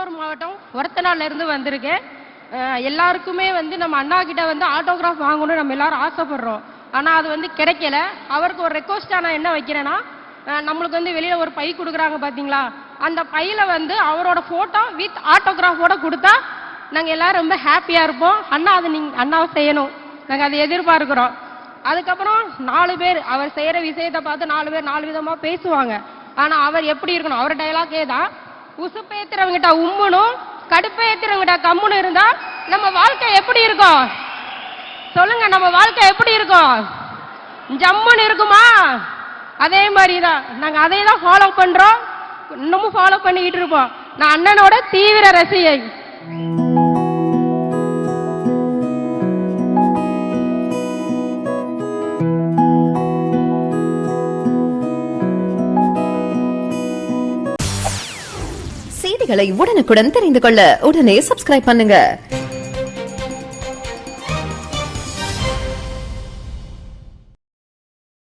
கடலூர் மாவட்டம் ஒரத்தநாள்ல இருந்து வந்திருக்கேன். எல்லாருக்குமே நம்ம அண்ணா கிட்ட ஆட்டோகிராஃப் வாங்கணும்னு நம்ம எல்லாரும் ஆசைப்படுறோம். ஆனா அது கிடைக்கல. அவருக்கு ஒரு ரெக்வஸ்டா நான் என்ன வைக்கிறேன்னா, நம்மளுக்கு வெளியில ஒரு பை கொடுக்குறாங்க பாத்தீங்களா, அந்த பையில அவரோட போட்டோ வித் ஆட்டோகிராஃபோட கொடுத்தா நாங்க எல்லாரும் ரொம்ப ஹாப்பியா இருப்போம். அண்ணா அது அண்ணாவை செய்யணும், நாங்க அதை எதிர்பார்க்கிறோம். அதுக்கப்புறம் 4 பேர் அவர் செய்யற விஷயத்தை பார்த்து 4 பேர் 4 விதமா பேசுவாங்க. ஆனா அவர் எப்படி இருக்கணும், அவர் டைலாக்கே தான், உசுப்பேத்துறவங்கிட்ட உம்முனும் கடுப்பேத்துறவங்கிட்ட கம்முன்னு இருந்தா நம்ம வாழ்க்கை எப்படி இருக்கும் சொல்லுங்க? நம்ம வாழ்க்கை எப்படி இருக்கும்? ஜம்முன்னு இருக்குமா? அதே மாதிரிதான் நாங்க அதை தான் ஃபாலோ பண்றோம், இன்னமும் ஃபாலோ பண்ணிக்கிட்டு இருப்போம். நான் அண்ணனோட தீவிர ரசிகை. செய்திகளை உடனுக்குடன் தெரிந்து கொள்ள உடனே சப்ஸ்கிரைப் பண்ணுங்க.